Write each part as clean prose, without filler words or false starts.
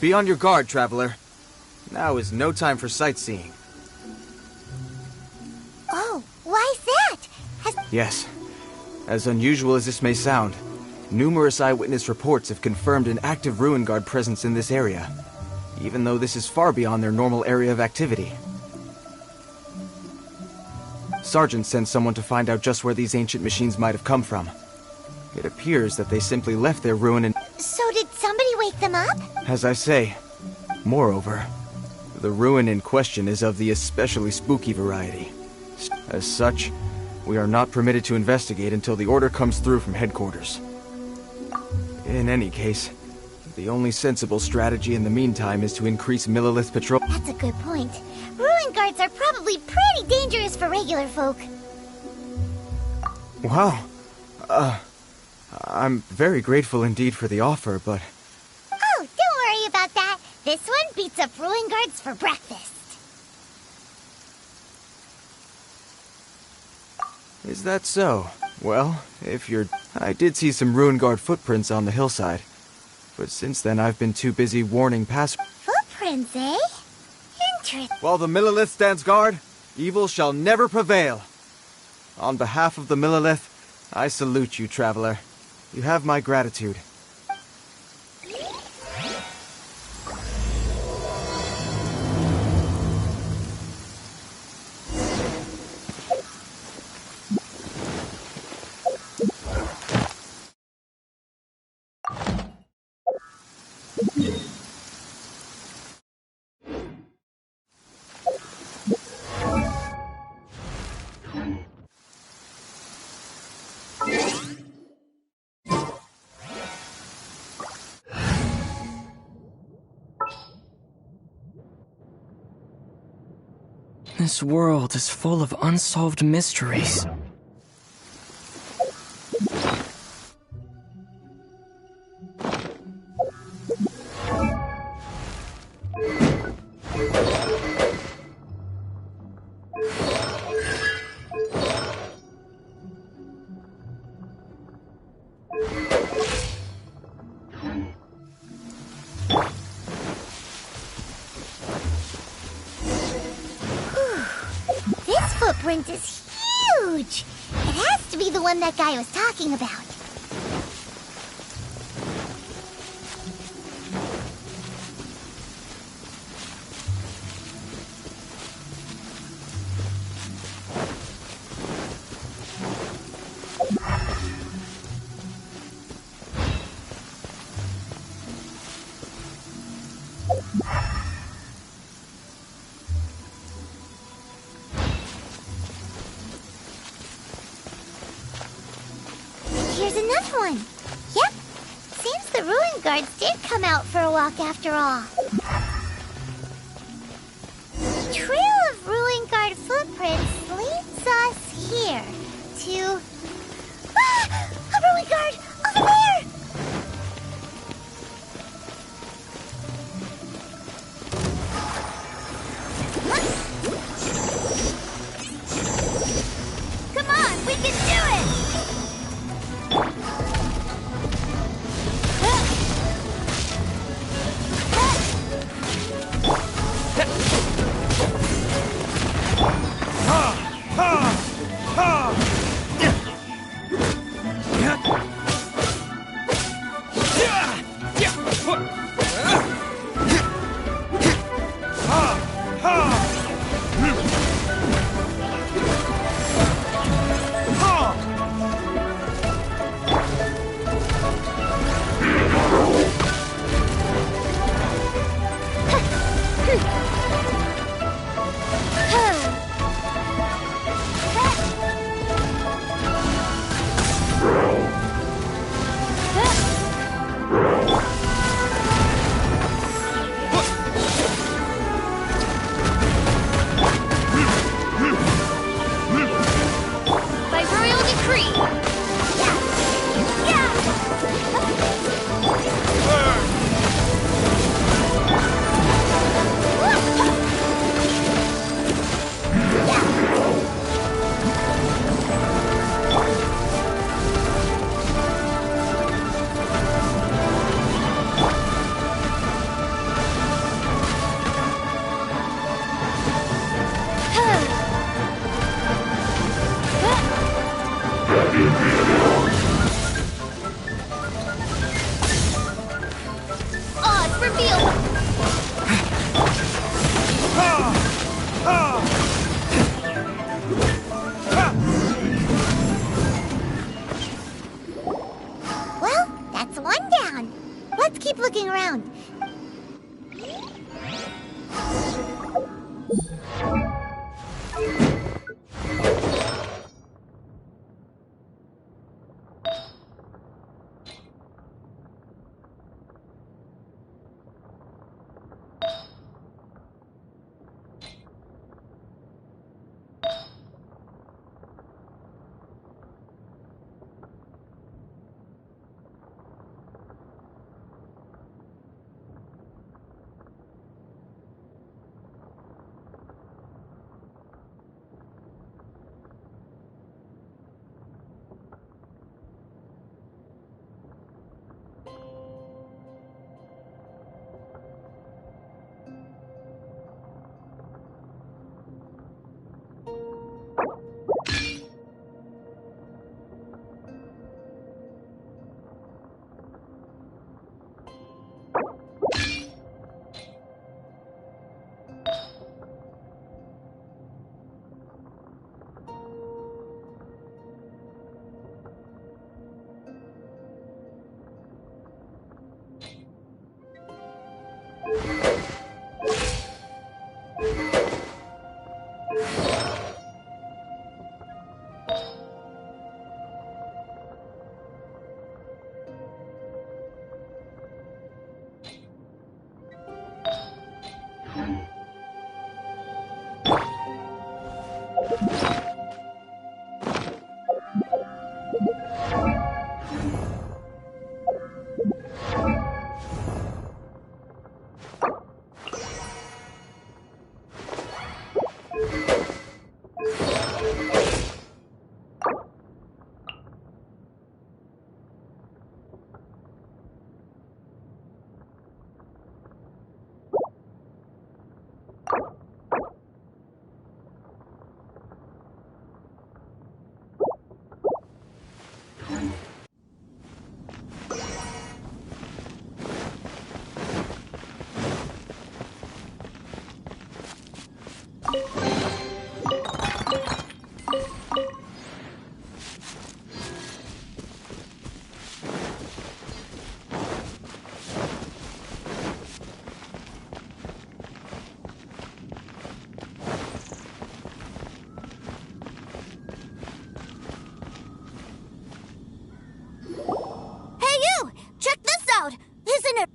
Be on your guard, traveler. Now is no time for sightseeing. Oh, why's that? Yes. As unusual as this may sound, numerous eyewitness reports have confirmed an active Ruin Guard presence in this area, even though this is far beyond their normal area of activity. Sergeant sent someone to find out just where these ancient machines might have come from. It appears that they simply left their ruin and... So did somebody wake them up? As I say, moreover, the ruin in question is of the especially spooky variety. As such, we are not permitted to investigate until the order comes through from headquarters. In any case, the only sensible strategy in the meantime is to increase Millelith patrol. That's a good point. Ruin guards are probably pretty dangerous for regular folk. Wow. I'm very grateful indeed for the offer, but... Oh, don't worry about that. This one beats up Ruin guards for breakfast. Is that so? Well, if you're... I did see some Ruin Guard footprints on the hillside, but since then I've been too busy warning past... Footprints, eh? Interesting. While the Millelith stands guard, evil shall never prevail. On behalf of the Millelith, I salute you, traveler. You have my gratitude. This world is full of unsolved mysteries. Footprint is huge! It has to be the one that guy was talking about. Here's another one. Yep. Seems the Ruin Guards did come out for a walk after all. The trail of Ruin Guard footprints leads us here to... Ah! A Ruin Guard! Over there! Come on, we can do it! looking around.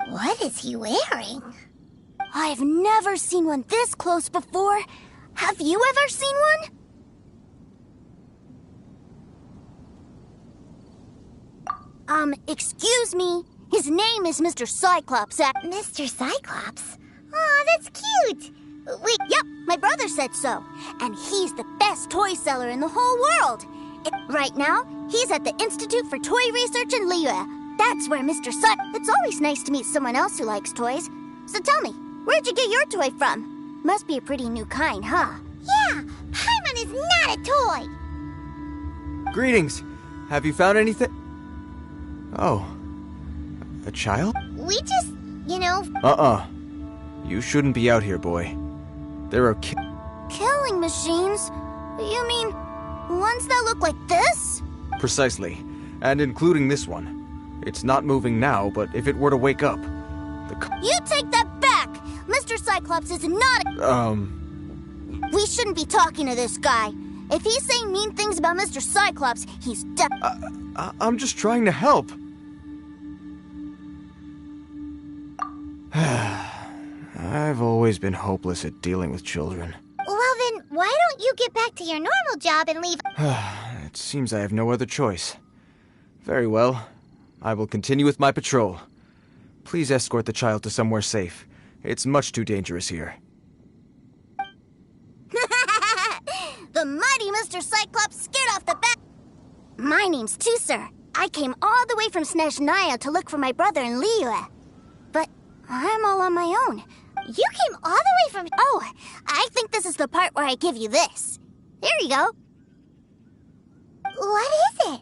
What is he wearing? I've never seen one this close before. Have you ever seen one? Excuse me. His name is Mr. Cyclops. Mr. Cyclops? Aw, that's cute. Wait, yep, my brother said so. And he's the best toy seller in the whole world. Right now, he's at the Institute for Toy Research in Liyue. That's where Mr. It's always nice to meet someone else who likes toys. So tell me, where'd you get your toy from? Must be a pretty new kind, huh? Yeah, Paimon is not a toy. Greetings. Have you found anything? Oh. A child? We just, you know... You shouldn't be out here, boy. There are killing machines? You mean ones that look like this? Precisely. And including this one. It's not moving now, but if it were to wake up... You take that back! Mr. Cyclops is not a... We shouldn't be talking to this guy. If he's saying mean things about Mr. Cyclops, he's I'm just trying to help. I've always been hopeless at dealing with children. Well then, why don't you get back to your normal job and leave... It seems I have no other choice. Very well. I will continue with my patrol. Please escort the child to somewhere safe. It's much too dangerous here. The mighty Mr. Cyclops skid off the bat. My name's Tusser. I came all the way from Snezhnaya to look for my brother in Liyue. But I'm all on my own. You came all the way from... Oh, I think this is the part where I give you this. There you go. What is it?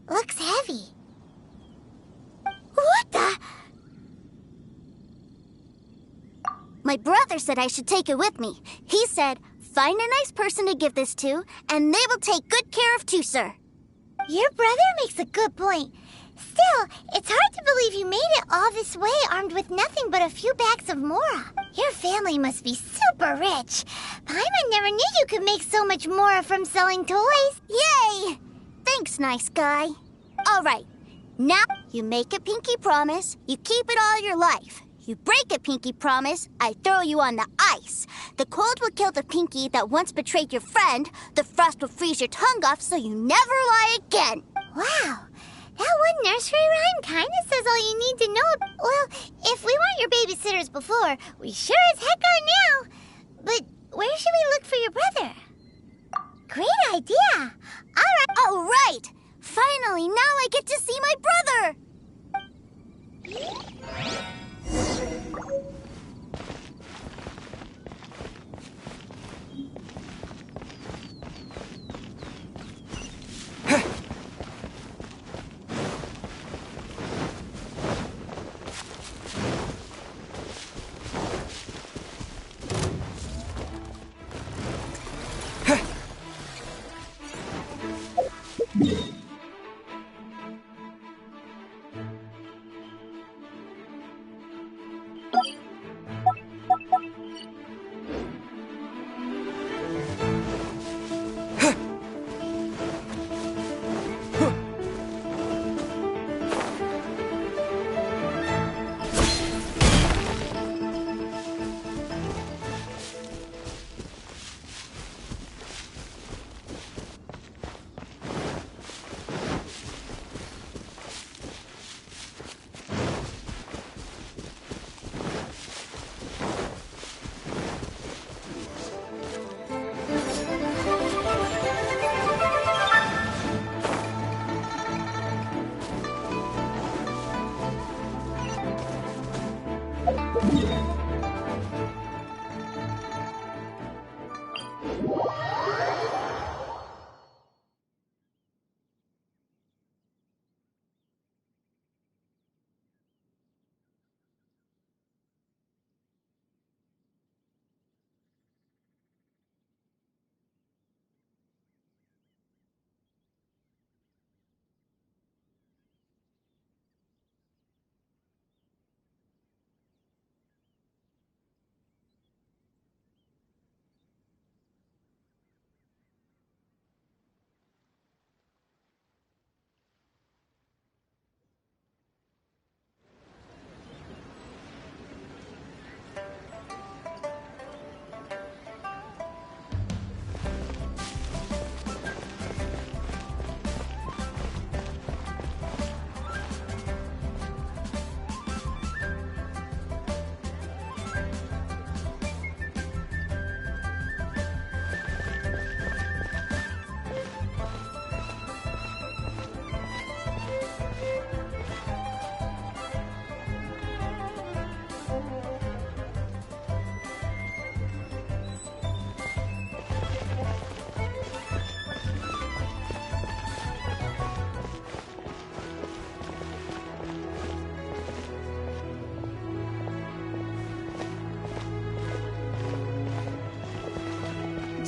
Looks heavy. What the... My brother said I should take it with me. He said, find a nice person to give this to, and they will take good care of Tusser. Your brother makes a good point. Still, it's hard to believe you made it all this way armed with nothing but a few bags of Mora. Your family must be super rich. Paimon never knew you could make so much Mora from selling toys. Yay! Thanks, nice guy. All right, now you make a pinky promise, you keep it all your life. You break a pinky promise, I throw you on the ice. The cold will kill the pinky that once betrayed your friend. The frost will freeze your tongue off so you never lie again. Wow, that one nursery rhyme kinda says all you need to know. Well, if we weren't your babysitters before, we sure as heck are now. But where should we look for your brother? Great idea. All right! Finally, now I get to see my brother!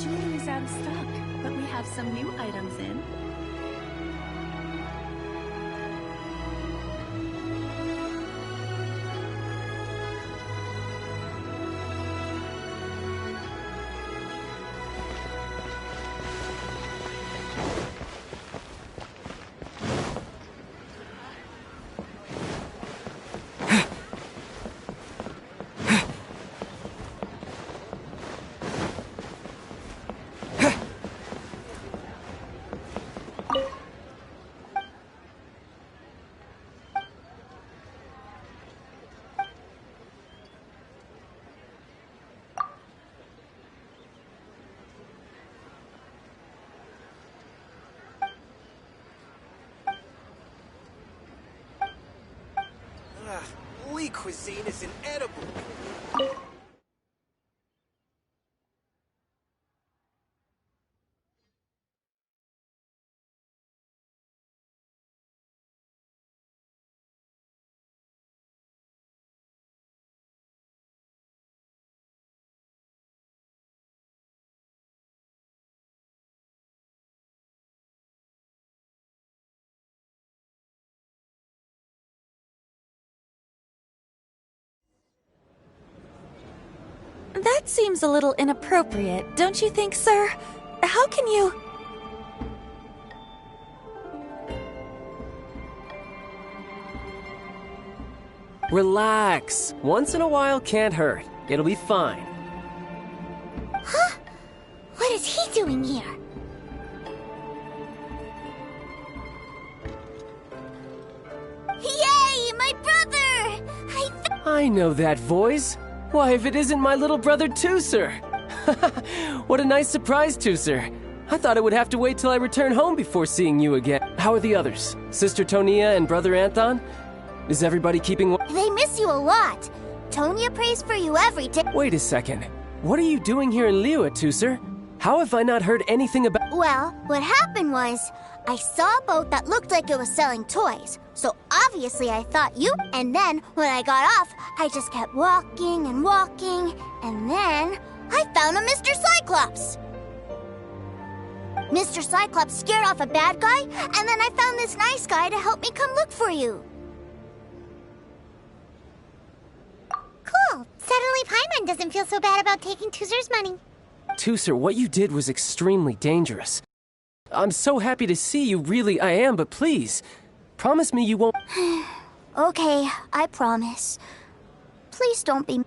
Jewelry's out of stock, but we have some new items in. Lee cuisine is inedible. That seems a little inappropriate, don't you think, sir? How can you... Relax. Once in a while can't hurt. It'll be fine. Huh? What is he doing here? Yay, my brother! I know that voice. Why, if it isn't my little brother Tooser! What a nice surprise, Tooser. I thought I would have to wait till I return home before seeing you again. How are the others? Sister Tonia and Brother Anthon? Is everybody keeping... They miss you a lot. Tonia prays for you every day. Wait a second. What are you doing here in Liyue, Tooser? How have I not heard anything about... Well, what happened was, I saw a boat that looked like it was selling toys. So obviously I thought you... And then, when I got off, I just kept walking and walking. And then, I found a Mr. Cyclops. Mr. Cyclops scared off a bad guy, and then I found this nice guy to help me come look for you. Cool. Suddenly Paimon doesn't feel so bad about taking Tooser's money. Tooser, what you did was extremely dangerous. I'm so happy to see you, really I am, but please, promise me you won't... Okay, I promise. Please don't be...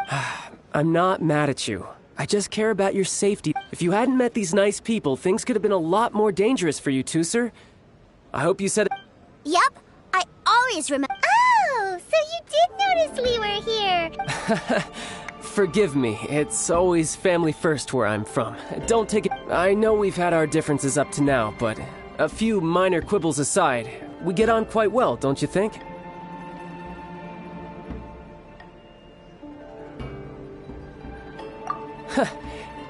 I'm not mad at you. I just care about your safety. If you hadn't met these nice people, things could have been a lot more dangerous for you, Tooser. I hope you said... Yep, I always remember... Oh, so you did notice we were here. Forgive me, it's always family first where I'm from. Don't take it... I know we've had our differences up to now, but a few minor quibbles aside, we get on quite well, don't you think?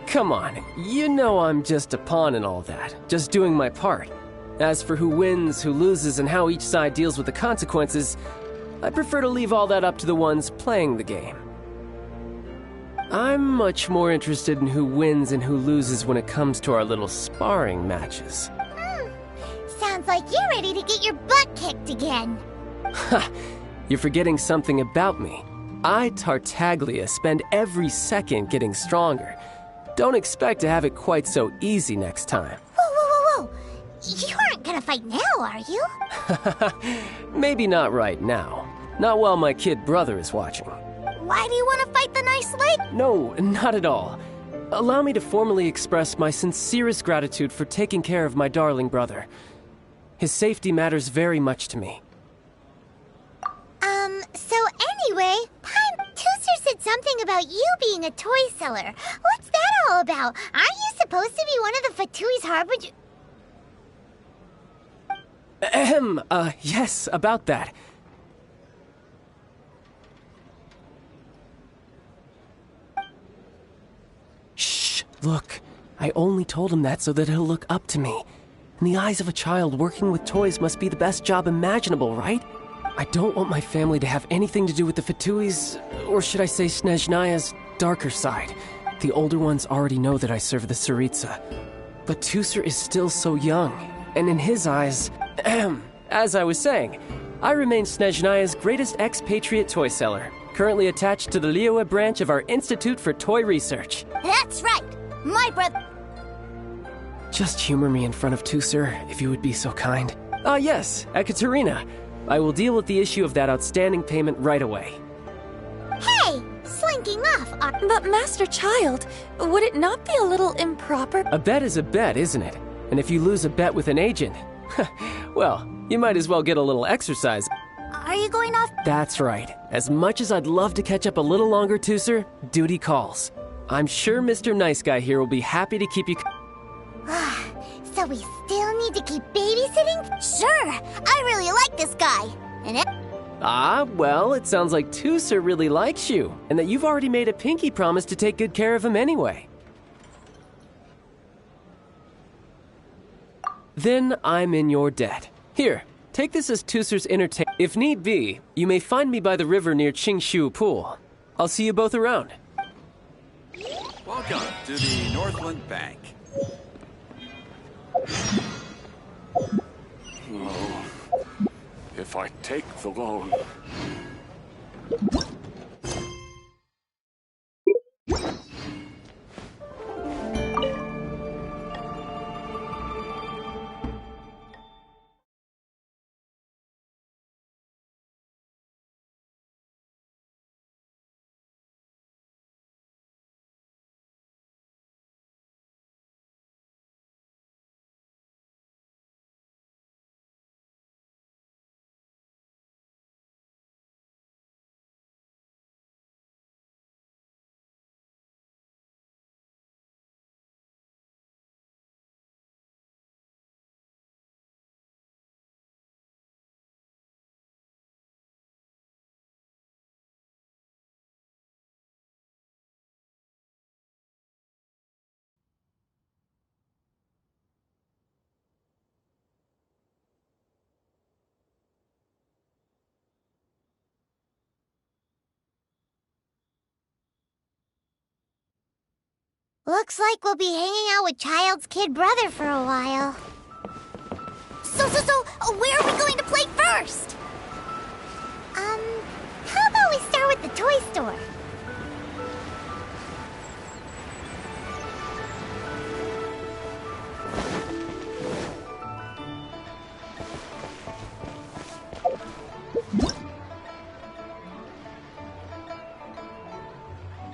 Come on, you know I'm just a pawn and all that, just doing my part. As for who wins, who loses, and how each side deals with the consequences, I prefer to leave all that up to the ones playing the game. I'm much more interested in who wins and who loses when it comes to our little sparring matches. Sounds like you're ready to get your butt kicked again. Ha! You're forgetting something about me. I, Tartaglia, spend every second getting stronger. Don't expect to have it quite so easy next time. Whoa. You aren't gonna fight now, are you? Maybe not right now. Not while my kid brother is watching. Why do you want to fight the nice lady? No, not at all. Allow me to formally express my sincerest gratitude for taking care of my darling brother. His safety matters very much to me. So anyway, Tooser said something about you being a toy seller. What's that all about? Aren't you supposed to be one of the Fatui's harbinger... Yes, about that. Shh, look. I only told him that so that he'll look up to me. In the eyes of a child, working with toys must be the best job imaginable, right? I don't want my family to have anything to do with the Fatui's, or should I say Snezhnaya's, darker side. The older ones already know that I serve the Tsaritsa. But Tooser is still so young, and in his eyes, as I was saying, I remain Snezhnaya's greatest expatriate toy seller, currently attached to the Liyue branch of our Institute for Toy Research. That's right, my brother... Just humor me in front of Tooser, if you would be so kind. Ah, yes, Ekaterina. I will deal with the issue of that outstanding payment right away. Hey! Slinking off, But Master Child, would it not be a little improper? A bet is a bet, isn't it? And if you lose a bet with an agent, well, you might as well get a little exercise. Are you going off? That's right. As much as I'd love to catch up a little longer, Tooser, duty calls. I'm sure Mr. Nice Guy here will be happy to keep you... So we still need to keep babysitting? Sure, I really like this guy. And it... Ah, well, it sounds like Tooser really likes you, and that you've already made a pinky promise to take good care of him anyway. Then I'm in your debt. Here, take this as Tooser's entertainment. If need be, you may find me by the river near Qingshu Pool. I'll see you both around. Welcome to the Northland Bank. Oh, if I take the loan... Looks like we'll be hanging out with Child's kid brother for a while. So, where are we going to play first? How about we start with the toy store?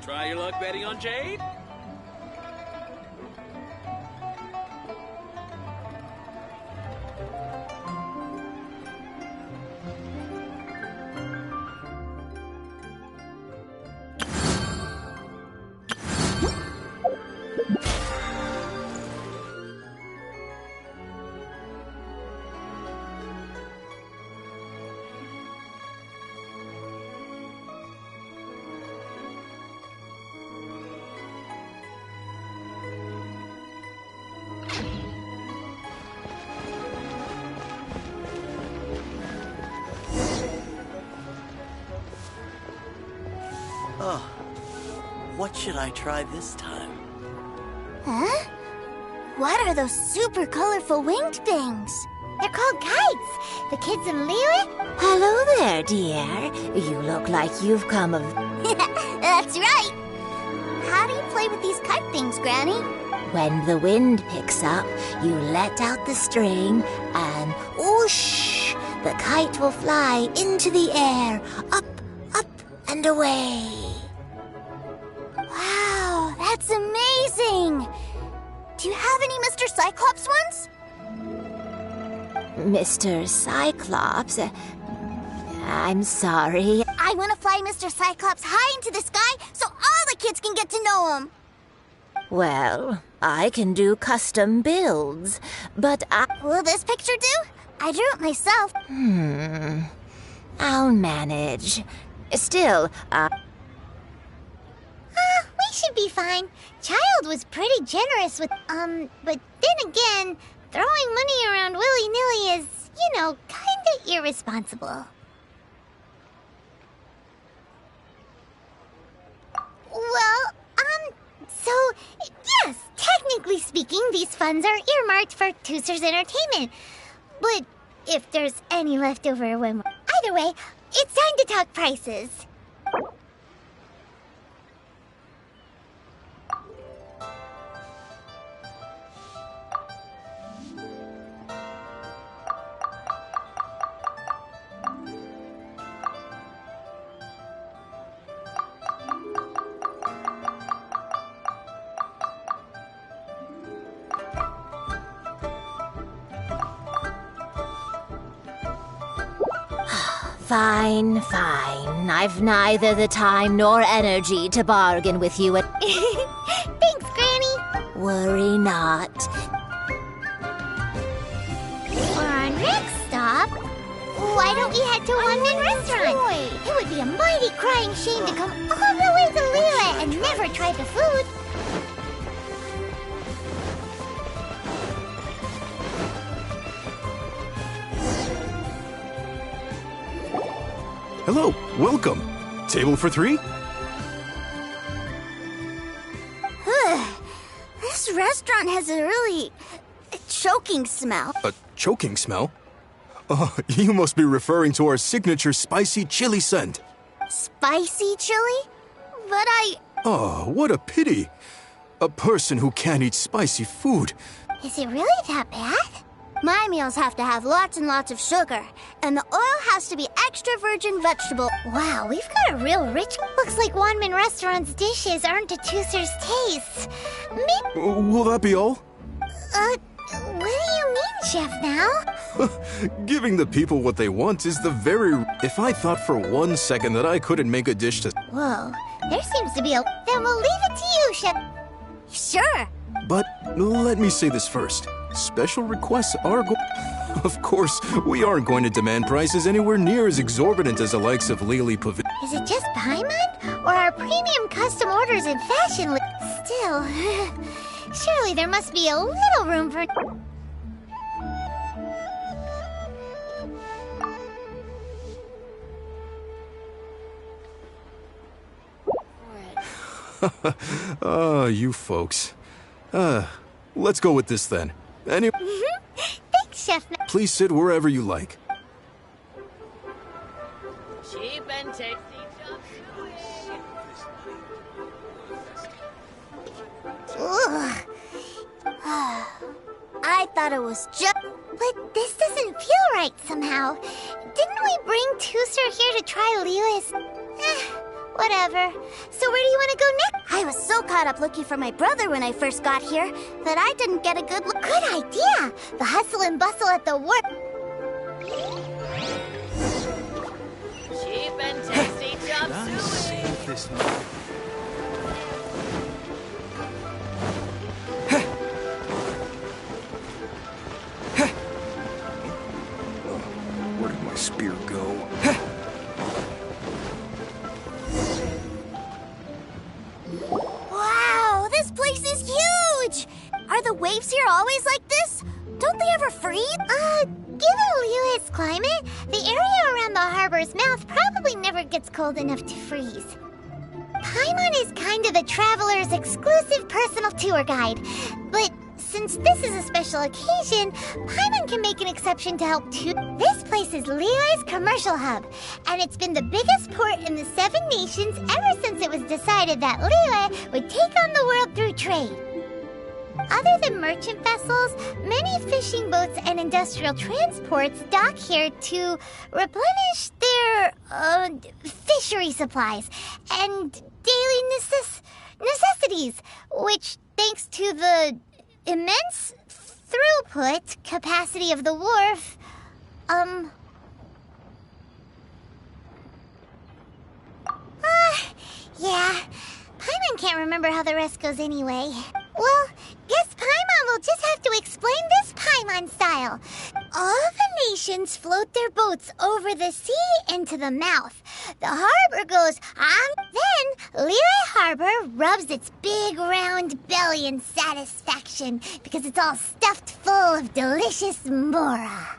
Try your luck betting on Jade? Oh, what should I try this time? Huh? What are those super colorful winged things? They're called kites. The kids in Liyue? Hello there, dear. You look like you've come of... That's right. How do you play with these kite things, Granny? When the wind picks up, you let out the string and whoosh! The kite will fly into the air, up, and away. Wow, that's amazing! Do you have any Mr. Cyclops ones? Mr. Cyclops? I'm sorry. I want to fly Mr. Cyclops high into the sky so all the kids can get to know him. Well, I can do custom builds, but Will this picture do? I drew it myself. I'll manage. Still, We should be fine. Child was pretty generous with, but then again, throwing money around willy-nilly is, kinda irresponsible. Well, so, yes, technically speaking, these funds are earmarked for Tooser's entertainment. But if there's any left over when either way, it's time to talk prices. Fine. I've neither the time nor energy to bargain with you at... Thanks, Granny. Worry not. For our next stop, why don't we head to One-Man Restaurant? It would be a mighty crying shame to come all the way to Liyue and never try the food. Hello, welcome. Table for 3? This restaurant has a really choking smell. A choking smell? Oh, you must be referring to our signature spicy chili scent. Spicy chili? But Oh, what a pity. A person who can't eat spicy food. Is it really that bad? My meals have to have lots and lots of sugar, and the oil has to be extra virgin vegetable. Wow, we've got a real rich... Looks like One-Man Restaurant's dishes aren't to Tooser's taste. Will that be all? What do you mean, Chef, now? Giving the people what they want is the very... If I thought for 1 second that I couldn't make a dish to... Whoa, there seems to be a... Then we'll leave it to you, Chef. Sure. But let me say this first. Special requests are Of course, we aren't going to demand prices anywhere near as exorbitant as the likes of Lily Pavilion. Is it just Paimon? Or our premium custom orders in fashion? Still, surely there must be a little room for... Oh, you folks. Let's go with this then. Thanks, Chef. Please sit wherever you like. Cheap and tasty chop Ugh. I thought it was just... But this doesn't feel right somehow. Didn't we bring Tooser here to try Liyue's? Whatever. So where do you want to go next? I was so caught up looking for my brother when I first got here that I didn't get a good look. Good idea. The hustle and bustle at the work. cheap and tasty chop suey. This Where did my spear go? Wow, this place is huge! Are the waves here always like this? Don't they ever freeze? Given Liyue's climate, the area around the harbor's mouth probably never gets cold enough to freeze. Paimon is kind of the traveler's exclusive personal tour guide, but since this is a special occasion, Paimon can make an exception to help too. This place is Liyue's commercial hub, and it's been the biggest port in the Seven Nations ever since it was decided that Liyue would take on the world through trade. Other than merchant vessels, many fishing boats and industrial transports dock here to replenish their fishery supplies and daily necessities, which, thanks to the immense throughput capacity of the wharf, yeah, Paimon can't remember how the rest goes anyway. Well, guess Paimon will just have to explain this Paimon style. All the nations float their boats over the sea into the mouth. The harbor goes on. Then Liyue Harbor rubs its big round belly in satisfaction because it's all stuffed full of delicious mora.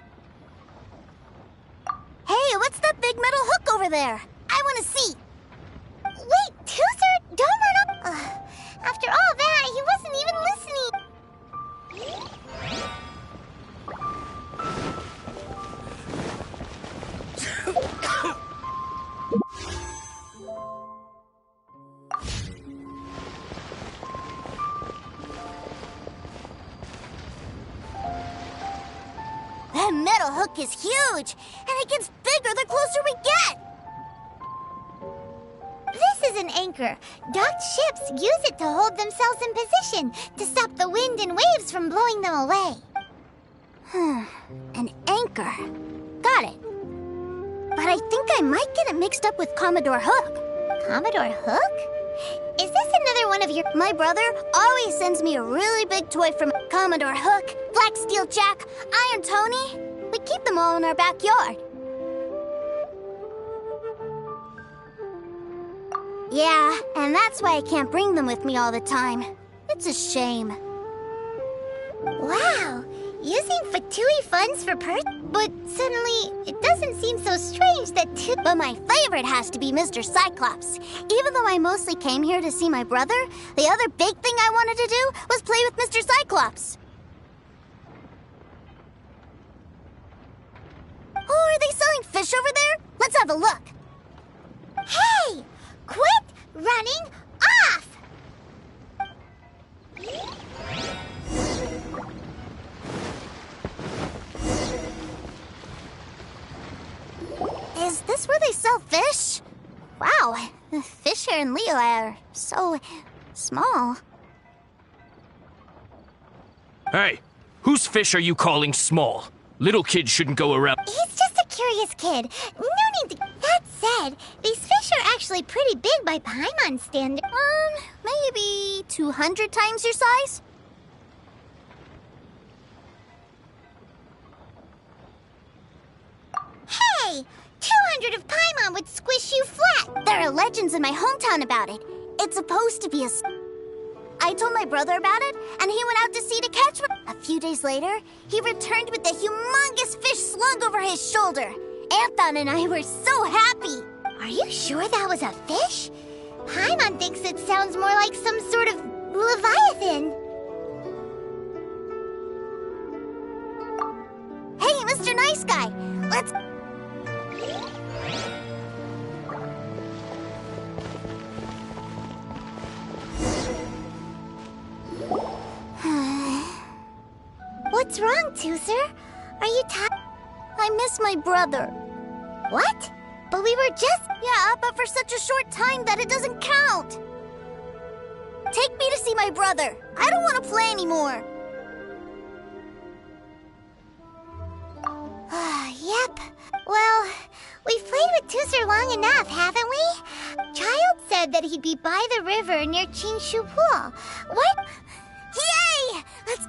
Hey, what's that big metal hook over there? I want to see. Wait, Tooser, don't run up. After all that, he wasn't even listening. That metal hook is huge, and it gets bigger the closer we get. This is an anchor. Docked ships use it to hold themselves in position, to stop the wind and waves from blowing them away. An anchor. Got it. But I think I might get it mixed up with Commodore Hook. Commodore Hook? Is this another one of your... My brother always sends me a really big toy from Commodore Hook, Black Steel Jack, Iron Tony. We keep them all in our backyard. Yeah, and that's why I can't bring them with me all the time. It's a shame. Wow, using Fatui funds for but suddenly it doesn't seem so strange that But my favorite has to be Mr. Cyclops. Even though I mostly came here to see my brother, the other big thing I wanted to do was play with Mr. Cyclops. Oh, are they selling fish over there? Let's have a look. Hey! Quit running off! Is this where they sell fish? Wow, the fish here in Liyue are so small. Hey, whose fish are you calling small? Little kids shouldn't go around. He's just a curious kid. No need to... That said, these fish are actually pretty big by Paimon standards. Maybe 200 times your size? Hey! 200 of Paimon would squish you flat! There are legends in my hometown about it. It's supposed to be a... I told my brother about it, and he went out to sea to catch one. A few days later, he returned with a humongous fish slung over his shoulder. Anton and I were so happy. Are you sure that was a fish? Paimon thinks it sounds more like some sort of leviathan. Hey, Mr. Nice Guy, let's... What's wrong, Tooser? Are you tired? I miss my brother. What? But we were just... Yeah, but for such a short time that it doesn't count. Take me to see my brother. I don't want to play anymore. Yep. Well, we've played with Tooser long enough, haven't we? Child said that he'd be by the river near Chinshu Pool. What? Yay! Let's...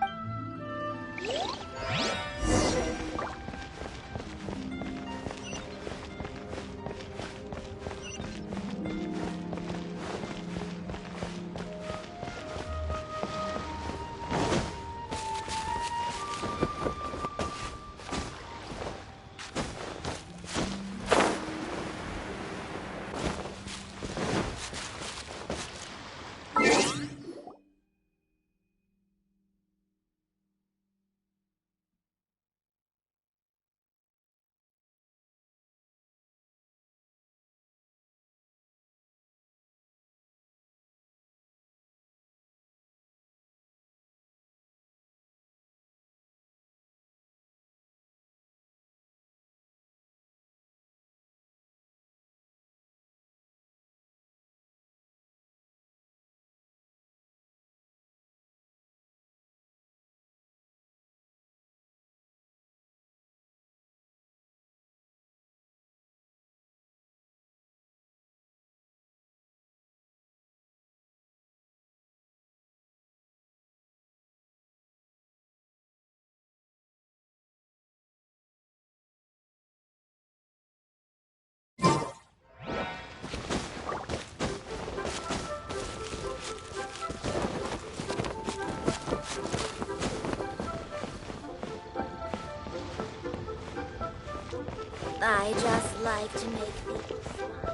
I just like to make people smile.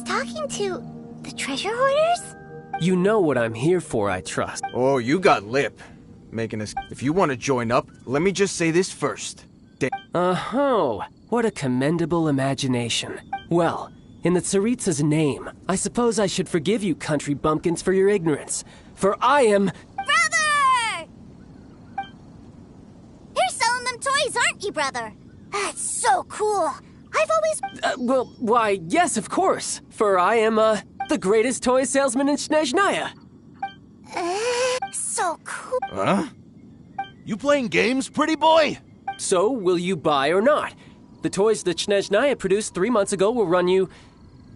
Talking to the treasure hoarders? You know what I'm here for, I trust. Oh, you got lip. Making us... If you want to join up, let me just say this first. Uh-huh. What a commendable imagination. Well, in the Tsaritsa's name, I suppose I should forgive you country bumpkins for your ignorance. For I am... Brother! You're selling them toys, aren't you, brother? That's so cool. I've always... well, why, yes, of course. For I am, the greatest toy salesman in Snezhnaya. so cool. Huh? You playing games, pretty boy? So, will you buy or not? The toys that Snezhnaya produced 3 months ago will run you,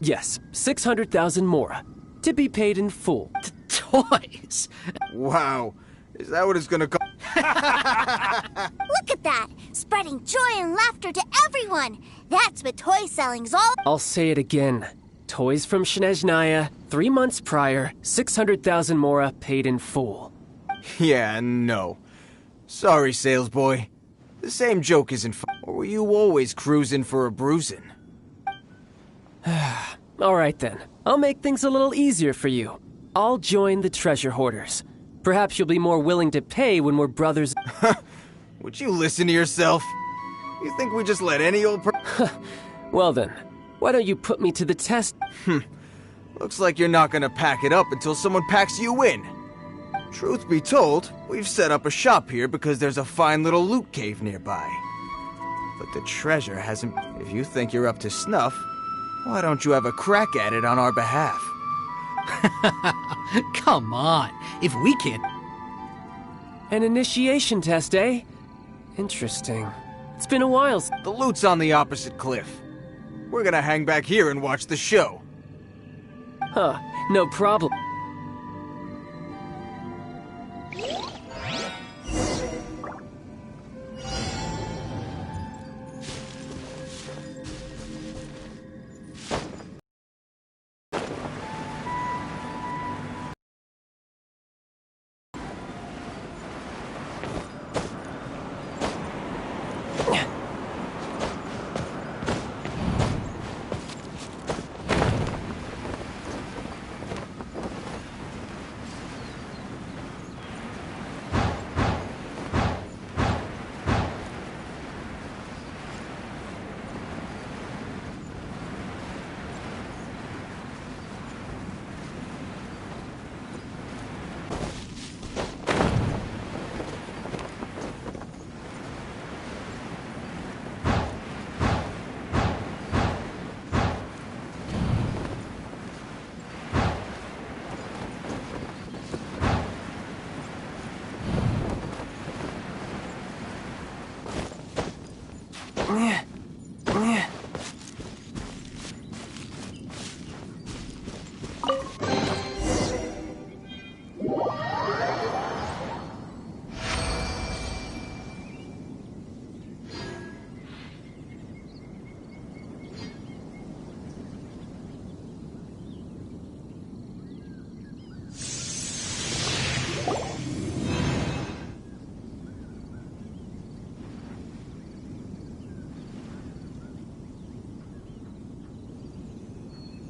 yes, 600,000 mora, to be paid in full. Toys? Wow. Is that what it's gonna cost? Look at that! Spreading joy and laughter to everyone! That's what toy selling's all. I'll say it again. Toys from Snezhnaya, 3 months prior, 600,000 mora paid in full. Yeah, no. Sorry, sales boy. The same joke isn't fun. Or were you always cruising for a bruising? Alright then. I'll make things a little easier for you. I'll join the treasure hoarders. Perhaps you'll be more willing to pay when we're brothers. Would you listen to yourself? You think we just let any old Well then, why don't you put me to the test? Looks like you're not gonna pack it up until someone packs you in. Truth be told, we've set up a shop here because there's a fine little loot cave nearby. But the treasure hasn't... If you think you're up to snuff, why don't you have a crack at it on our behalf? Come on, if we can't... An initiation test, eh? Interesting. It's been a while. The loot's on the opposite cliff. We're gonna hang back here and watch the show. Huh, no problem.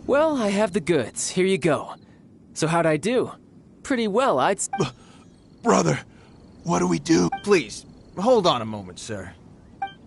Well, I have the goods. Here you go. So how'd I do? Pretty well, I'd... Brother, what do we do? Please, hold on a moment, sir.